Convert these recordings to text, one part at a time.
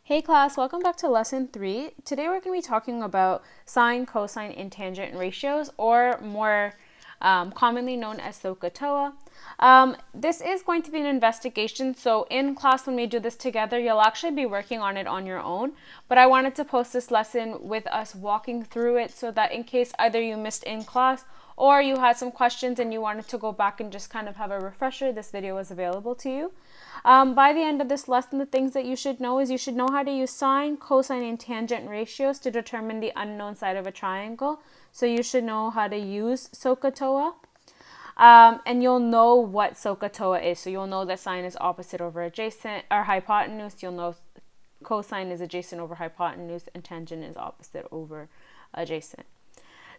Hey class, welcome back to lesson 3. Today we're going to be talking about sine, cosine, and tangent ratios, or more commonly known as Sohcahtoa. This is going to be an investigation, so in class when we do this together, you'll actually be working on it on your own. But I wanted to post this lesson with us walking through it so that in case either you missed in class or you had some questions and you wanted to go back and just kind of have a refresher, this video is available to you. By the end of this lesson, the things that you should know is you should know how to use sine, cosine, and tangent ratios to determine the unknown side of a triangle. So you should know how to use Sohcahtoa. And you'll know what Sohcahtoa is. So you'll know that sine is opposite over adjacent, or hypotenuse. You'll know cosine is adjacent over hypotenuse, and tangent is opposite over adjacent.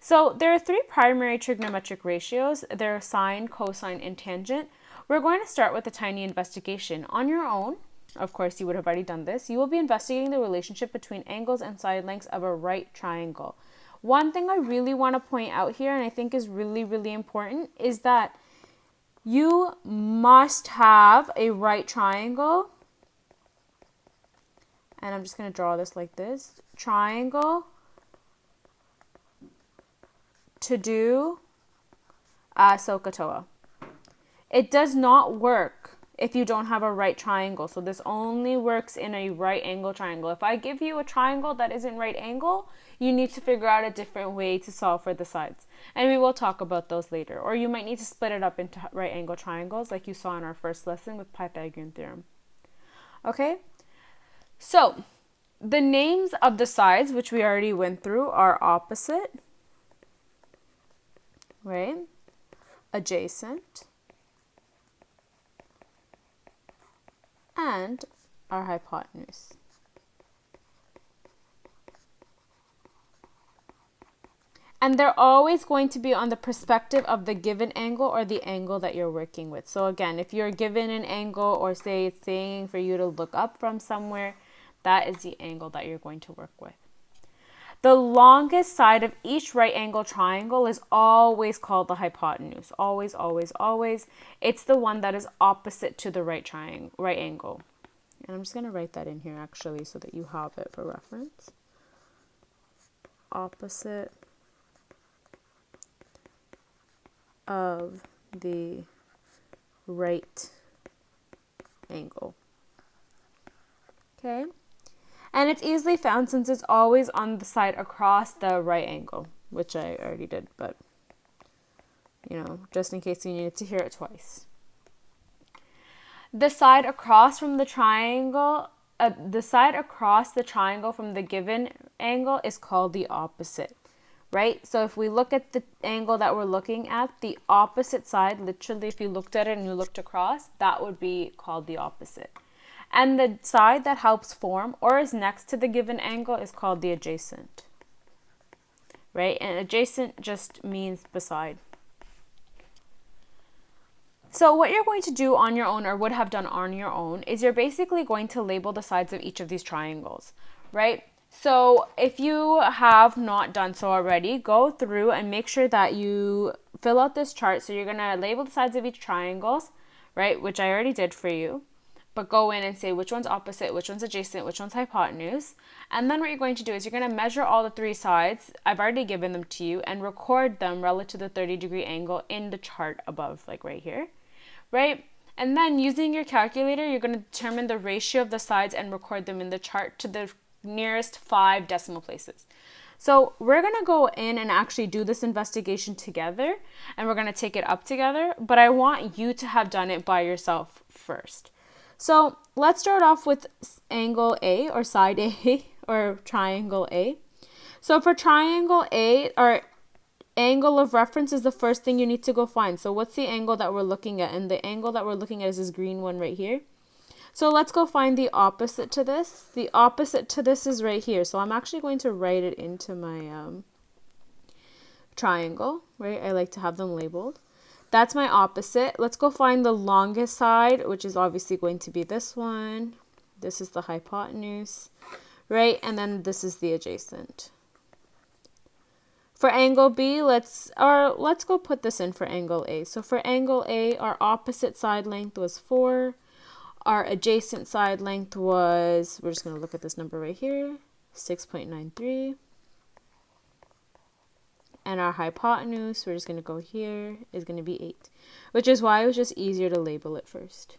So there are 3 primary trigonometric ratios. There are sine, cosine, and tangent. We're going to start with a tiny investigation. On your own, of course you would have already done this, you will be investigating the relationship between angles and side lengths of a right triangle. One thing I really want to point out here, and I think is really, really important, is that you must have a right triangle. And I'm just going to draw this like this. Triangle to do Sohcahtoa. It does not work if you don't have a right triangle. So this only works in a right angle triangle. If I give you a triangle that isn't right angle, you need to figure out a different way to solve for the sides. And we will talk about those later. Or you might need to split it up into right angle triangles like you saw in our first lesson with Pythagorean theorem. Okay? So the names of the sides, which we already went through, are opposite, right? Adjacent, and our hypotenuse. And they're always going to be on the perspective of the given angle or the angle that you're working with. So again, if you're given an angle or say it's saying for you to look up from somewhere, that is the angle that you're going to work with. The longest side of each right angle triangle is always called the hypotenuse. Always, always, always. It's the one that is opposite to the right angle. And I'm just going to write that in here actually so that you have it for reference. Opposite of the right angle. Okay? And it's easily found since it's always on the side across the right angle, which I already did, but, just in case you needed to hear it twice. The side across from the triangle, from the given angle is called the opposite, right? So if we look at the angle that we're looking at, the opposite side, literally if you looked at it and you looked across, that would be called the opposite. And the side that helps form or is next to the given angle is called the adjacent, right? And adjacent just means beside. So what you're going to do on your own or would have done on your own is you're basically going to label the sides of each of these triangles, right? So if you have not done so already, go through and make sure that you fill out this chart. So you're going to label the sides of each triangles, right? Which I already did for you. But go in and say which one's opposite, which one's adjacent, which one's hypotenuse. And then what you're going to do is you're going to measure all the 3 sides. I've already given them to you and record them relative to the 30-degree angle in the chart above, like right here, right? And then using your calculator, you're going to determine the ratio of the sides and record them in the chart to the nearest 5 decimal places. So we're going to go in and actually do this investigation together and we're going to take it up together. But I want you to have done it by yourself first. So let's start off with angle A or side A or triangle A. So for triangle A, our angle of reference is the first thing you need to go find. So what's the angle that we're looking at? And the angle that we're looking at is this green one right here. So let's go find the opposite to this. The opposite to this is right here. So I'm actually going to write it into my triangle, right? I like to have them labeled. That's my opposite. Let's go find the longest side, which is obviously going to be this one. This is the hypotenuse, right? And then this is the adjacent. For angle B, let's go put this in for angle A. So for angle A, our opposite side length was 4. Our adjacent side length was, we're just going to look at this number right here, 6.93. And our hypotenuse, we're just going to go here, is going to be 8, which is why it was just easier to label it first.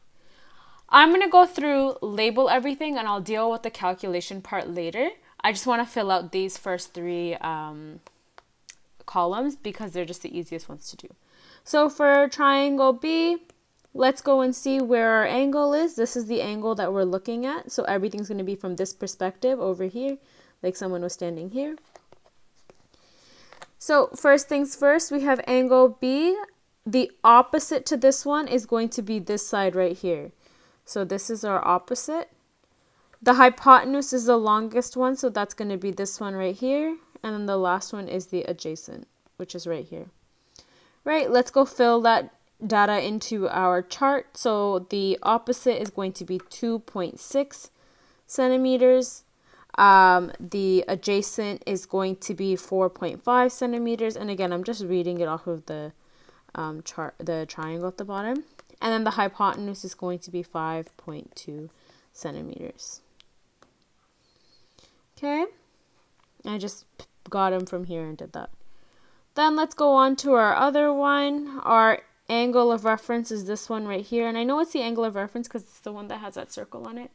I'm going to go through, label everything, and I'll deal with the calculation part later. I just want to fill out these first 3 columns because they're just the easiest ones to do. So for triangle B, let's go and see where our angle is. This is the angle that we're looking at. So everything's going to be from this perspective over here, like someone was standing here. So first things first, we have angle B. The opposite to this one is going to be this side right here. So this is our opposite. The hypotenuse is the longest one, so that's going to be this one right here. And then the last one is the adjacent, which is right here. Right, let's go fill that data into our chart. So the opposite is going to be 2.6 centimeters. The adjacent is going to be 4.5 centimeters. And again, I'm just reading it off of the chart, the triangle at the bottom. And then the hypotenuse is going to be 5.2 centimeters. Okay, I just got them from here and did that. Then let's go on to our other one. Our angle of reference is this one right here. And I know it's the angle of reference because it's the one that has that circle on it.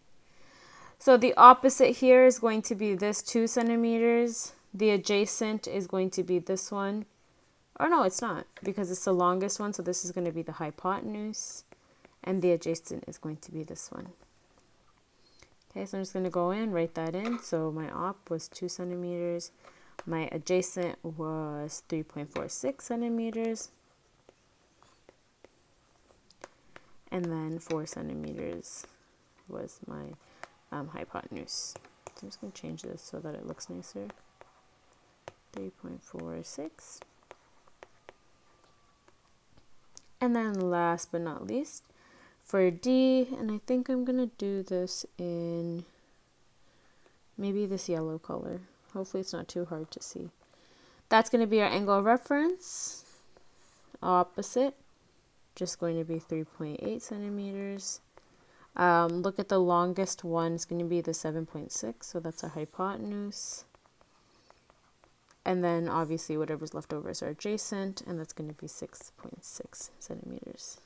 So the opposite here is going to be this 2 centimeters. The adjacent is going to be this one. Or no, it's not, because it's the longest one. So this is going to be the hypotenuse. And the adjacent is going to be this one. Okay, so I'm just going to go in, write that in. So my op was 2 centimeters. My adjacent was 3.46 centimeters. And then 4 centimeters was my hypotenuse. So I'm just going to change this so that it looks nicer. 3.46. And then last but not least, for D, and I think I'm going to do this in maybe this yellow color. Hopefully it's not too hard to see. That's going to be our angle of reference. Opposite, just going to be 3.8 centimeters. Look at the longest one, it's going to be the 7.6, so that's our hypotenuse. And then obviously whatever's left over is our adjacent, and that's going to be 6.6 centimeters.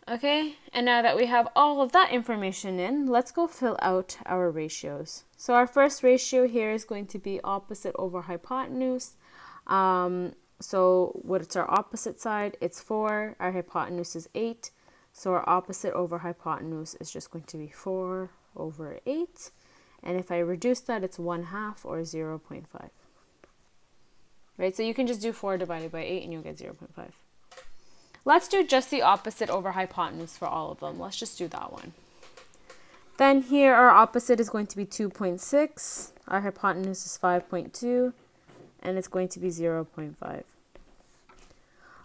Okay, and now that we have all of that information in, let's go fill out our ratios. So our first ratio here is going to be opposite over hypotenuse. So what's our opposite side? It's 4. Our hypotenuse is 8. So our opposite over hypotenuse is just going to be 4 over 8. And if I reduce that, it's 1/2 or 0.5. Right, so you can just do 4 divided by 8 and you'll get 0.5. Let's do just the opposite over hypotenuse for all of them. Let's just do that one. Then here our opposite is going to be 2.6. Our hypotenuse is 5.2. And it's going to be 0.5.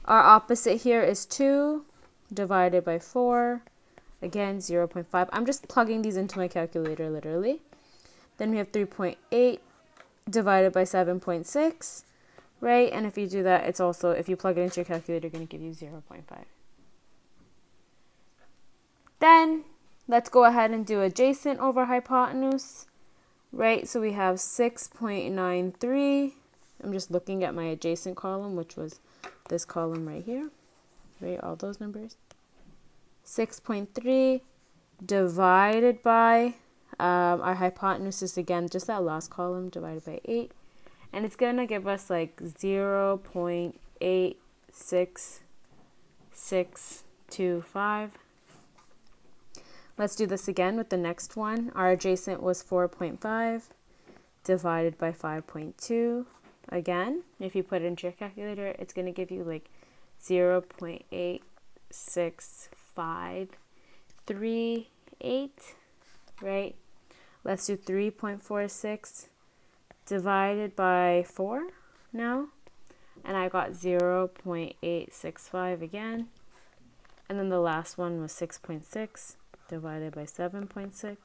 Our opposite here is 2 divided by 4. Again, 0.5. I'm just plugging these into my calculator literally. Then we have 3.8 divided by 7.6. Right, and if you do that, it's also, if you plug it into your calculator, it's going to give you 0.5. Then, let's go ahead and do adjacent over hypotenuse. Right, so we have 6.93. I'm just looking at my adjacent column, which was this column right here. Right, all those numbers. 6.3 divided by, our hypotenuse is again just that last column divided by 8. And it's going to give us like 0.86625. Let's do this again with the next one. Our adjacent was 4.5 divided by 5.2. Again, if you put it into your calculator, it's going to give you like 0.86538, right? Let's do 3.46 divided by 4 now, and I got 0.865 again. And then the last one was 6.6 divided by 7.6,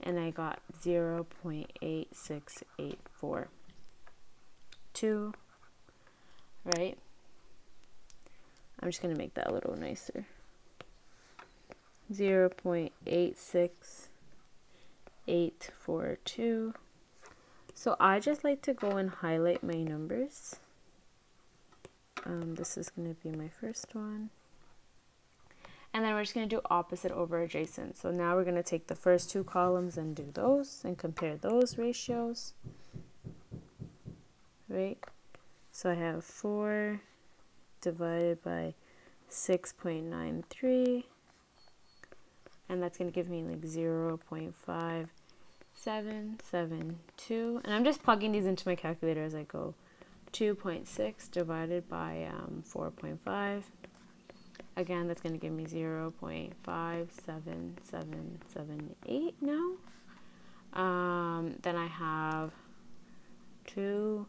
and I got 0.86842, right? I'm just going to make that a little nicer. 0.86842. So I just like to go and highlight my numbers. This is going to be my first one. And then we're just going to do opposite over adjacent. So now we're going to take the first two columns and do those and compare those ratios. Right? So I have 4 divided by 6.93. And that's going to give me like 0.5772. And I'm just plugging these into my calculator as I go. 2.6 divided by 4.5. Again, that's going to give me 0.57778 now. Then I have 2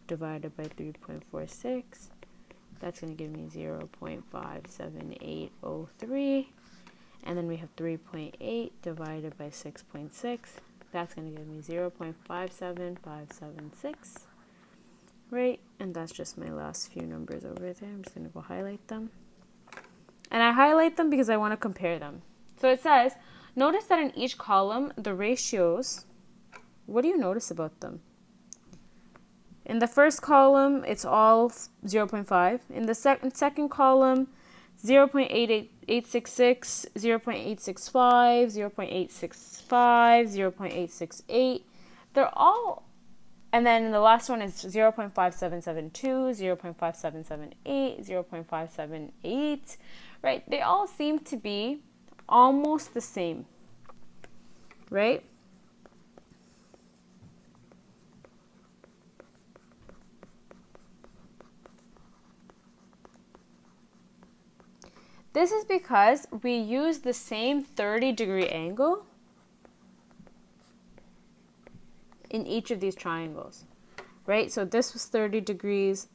divided by 3.46. That's going to give me 0.57803. And then we have 3.8 divided by 6.6. That's going to give me 0.57576. Right? And that's just my last few numbers over there. I'm just going to go highlight them. And I highlight them because I want to compare them. So it says, notice that in each column, the ratios, what do you notice about them? In the first column, it's all 0.5. In the second column, 0.866, 0.865, 0.865, 0.868. They're all, and then the last one is 0.5772, 0.5778, 0.578, right? They all seem to be almost the same, right? This is because we use the same 30-degree angle in each of these triangles, right? So this was 30 degrees,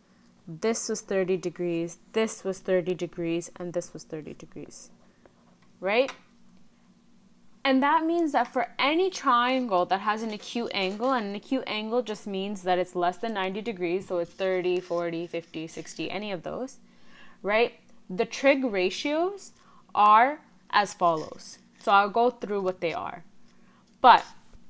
this was 30 degrees, this was 30 degrees, and this was 30 degrees, right? And that means that for any triangle that has an acute angle, and an acute angle just means that it's less than 90 degrees, so it's 30, 40, 50, 60, any of those, right? The trig ratios are as follows. So I'll go through what they are. But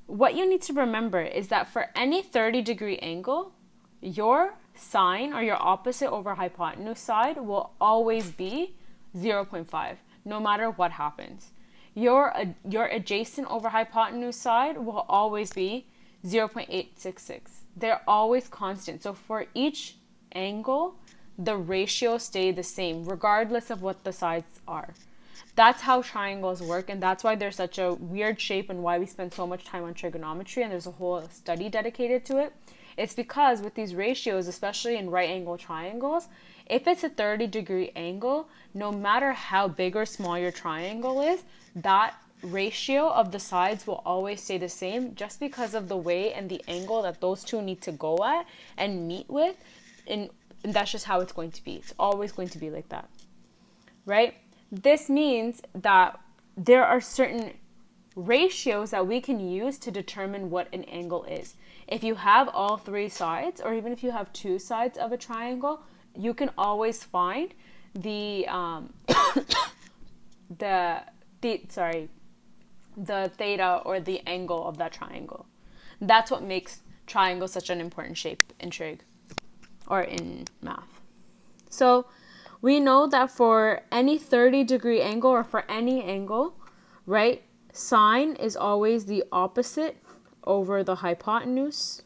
what you need to remember is that for any 30-degree angle, your sine or your opposite over hypotenuse side will always be 0.5, no matter what happens. Your adjacent over hypotenuse side will always be 0.866. They're always constant. So for each angle, the ratios stay the same, regardless of what the sides are. That's how triangles work, and that's why they're such a weird shape and why we spend so much time on trigonometry, and there's a whole study dedicated to it. It's because with these ratios, especially in right angle triangles, if it's a 30-degree angle, no matter how big or small your triangle is, that ratio of the sides will always stay the same just because of the way and the angle that those two need to go at and meet with. And that's just how it's going to be. It's always going to be like that, right? This means that there are certain ratios that we can use to determine what an angle is. If you have all three sides, or even if you have two sides of a triangle, you can always find the theta or the angle of that triangle. That's what makes triangles such an important shape in trig or in math. So we know that for any 30-degree angle or for any angle, right, sine is always the opposite over the hypotenuse.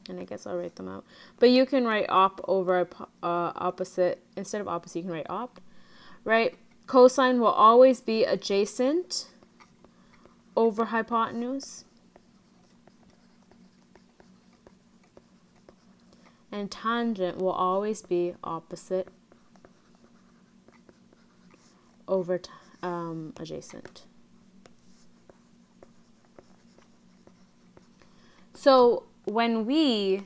And I guess I'll write them out. But you can write op over opposite. Instead of opposite, you can write op, right? Cosine will always be adjacent over hypotenuse. And tangent will always be opposite over adjacent. So when we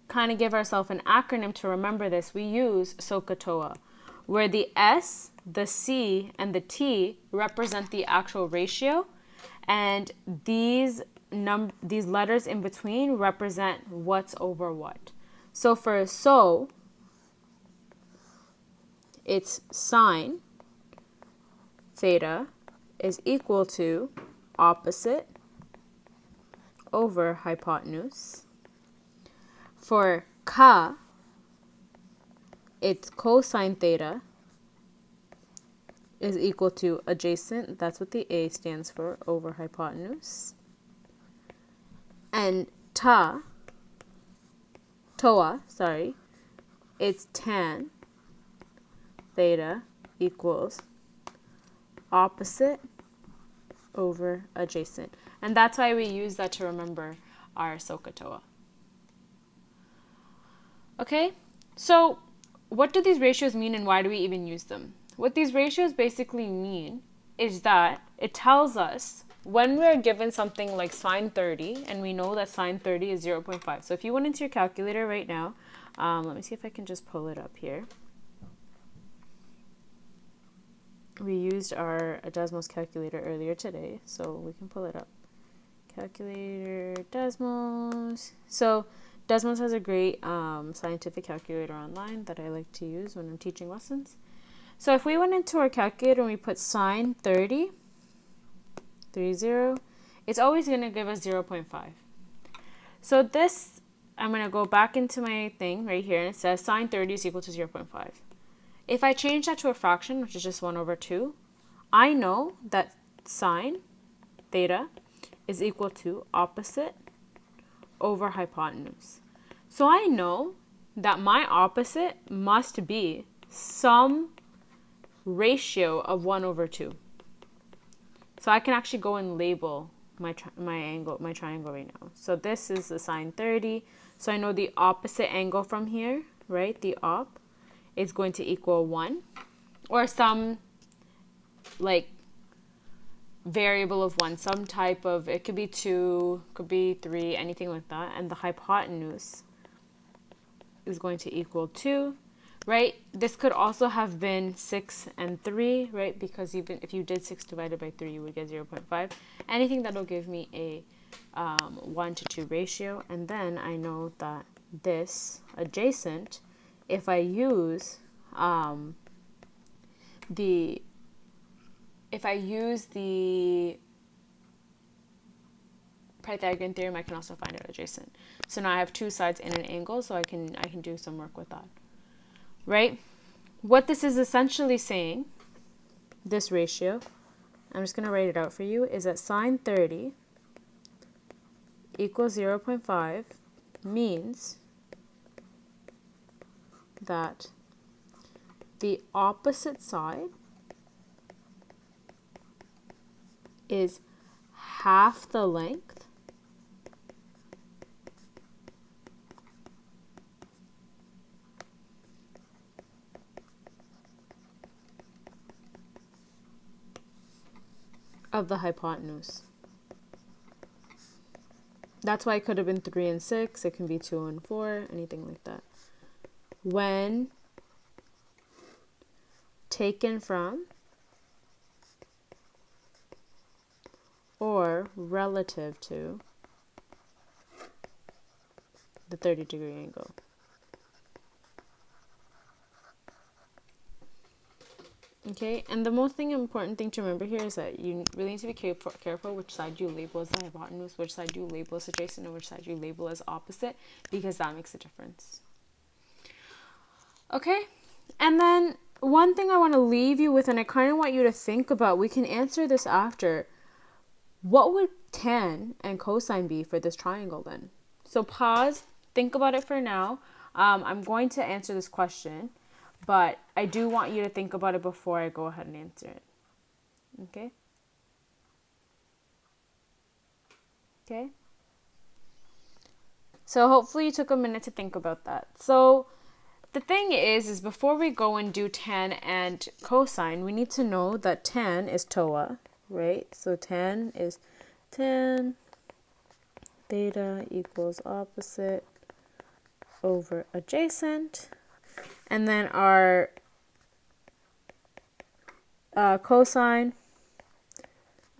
kind of give ourselves an acronym to remember this, we use Sohcahtoa, where the S, the C, and the T represent the actual ratio, and these letters in between represent what's over what. So for so, it's sine theta is equal to opposite over hypotenuse. For ka, it's cosine theta is equal to adjacent, that's what the A stands for, over hypotenuse. And toa, it's tan theta equals opposite over adjacent. And that's why we use that to remember our Sohcahtoa. Okay, so what do these ratios mean and why do we even use them? What these ratios basically mean is that it tells us when we're given something like sine 30, and we know that sine 30 is 0.5. So if you went into your calculator right now, let me see if I can just pull it up here. We used our Desmos calculator earlier today, so we can pull it up. Calculator, Desmos. So Desmos has a great scientific calculator online that I like to use when I'm teaching lessons. So if we went into our calculator and we put sine 30, it's always going to give us 0.5. So this, I'm going to go back into my thing right here, and it says sine 30 is equal to 0.5. If I change that to a fraction, which is just 1 over 2, I know that sine theta is equal to opposite over hypotenuse. So I know that my opposite must be some ratio of 1 over 2. So I can actually go and label my triangle right now. So this is the sine 30. So I know the opposite angle from here, right? The op is going to equal 1, or some like variable of 1, some type of, it could be 2, could be 3, anything like that. And the hypotenuse is going to equal 2, right? This could also have been 6 and 3, right? Because even if you did 6 divided by 3, you would get 0.5. Anything that'll give me a 1 to 2 ratio. And then I know that this adjacent, if I use the Pythagorean theorem, I can also find out adjacent. So now I have two sides in an angle, so I can do some work with that. Right? What this is essentially saying, this ratio, I'm just going to write it out for you, is that sine 30 equals 0.5 means that the opposite side is half the length of the hypotenuse. That's why it could have been 3 and 6. It can be 2 and 4, anything like that. When taken from or relative to the 30-degree angle. Okay, and the most important thing to remember here is that you really need to be careful which side you label as the hypotenuse, which side you label as adjacent, and which side you label as opposite, because that makes a difference. Okay, and then one thing I want to leave you with, and I kind of want you to think about, we can answer this after. What would tan and cosine be for this triangle then? So pause, think about it for now. I'm going to answer this question, but I do want you to think about it before I go ahead and answer it. Okay? Okay? So hopefully you took a minute to think about that. So the thing is before we go and do tan and cosine, we need to know that tan is toa, right? So tan is tan theta equals opposite over adjacent. And then our cosine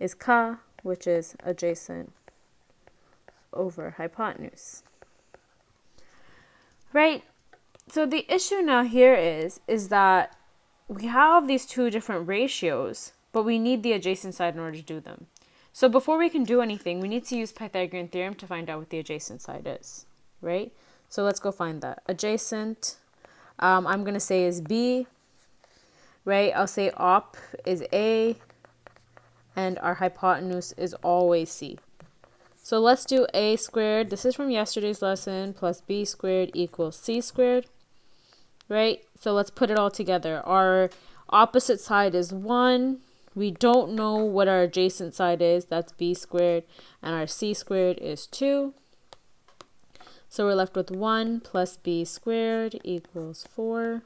is ka, which is adjacent over hypotenuse. Right? So the issue now here is that we have these two different ratios, but we need the adjacent side in order to do them. So before we can do anything, we need to use Pythagorean theorem to find out what the adjacent side is, right? So let's go find that. Adjacent, I'm going to say is B, right? I'll say op is A, and our hypotenuse is always C. So let's do A squared. This is from yesterday's lesson, plus B squared equals C squared, right? So let's put it all together. Our opposite side is 1. We don't know what our adjacent side is. That's B squared. And our C squared is 2. So we're left with 1 plus B squared equals 4.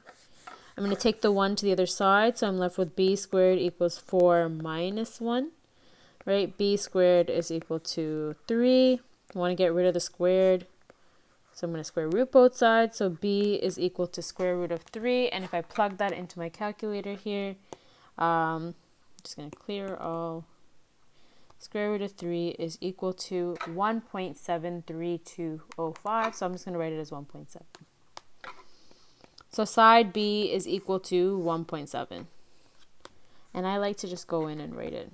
I'm going to take the 1 to the other side. So I'm left with B squared equals 4 minus 1. Right? B squared is equal to 3. I want to get rid of the squared. So I'm going to square root both sides. So B is equal to square root of 3. And if I plug that into my calculator here, I'm just going to clear all. Square root of 3 is equal to 1.73205. So I'm just going to write it as 1.7. So side B is equal to 1.7. And I like to just go in and write it.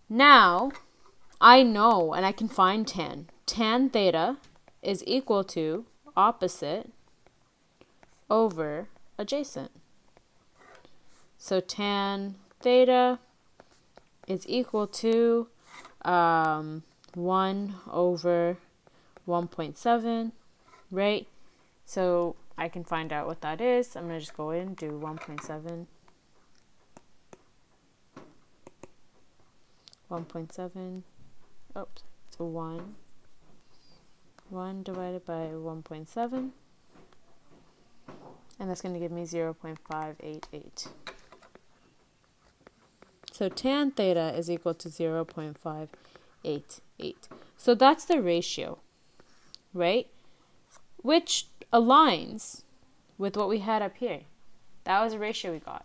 Now, I know and I can find tan. Tan theta is equal to opposite over adjacent. So tan theta is equal to 1 over 1.7, right? So I can find out what that is. I'm going to just go in and do 1.7. 1.7, oops, so 1 divided by 1.7, and that's going to give me 0.588. So tan theta is equal to 0.588. So that's the ratio, right? Which aligns with what we had up here. That was a ratio we got.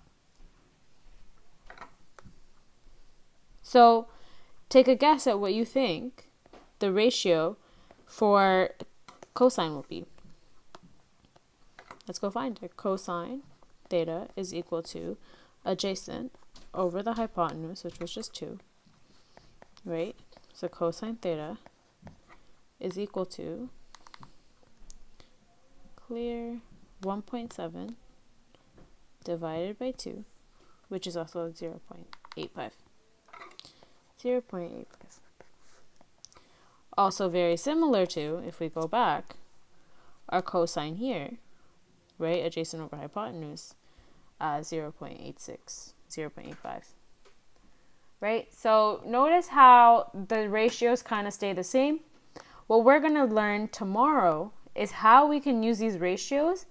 So take a guess at what you think the ratio for cosine will be. Let's go find it. Cosine theta is equal to adjacent over the hypotenuse, which was just 2, right? So cosine theta is equal to, clear, 1.7 divided by 2, which is also 0.85. 0.85. Also very similar to, if we go back, our cosine here, right, adjacent over hypotenuse, 0.86, 0.85. Right? So notice how the ratios kind of stay the same. What we're going to learn tomorrow is how we can use these ratios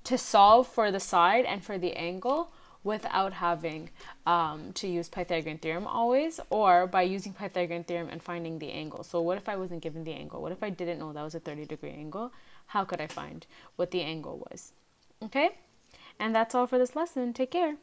to solve for the side and for the angle without having to use Pythagorean theorem always, or by using Pythagorean theorem and finding the angle. So what if I wasn't given the angle? What if I didn't know that was a 30-degree angle? How could I find what the angle was? Okay? And that's all for this lesson. Take care.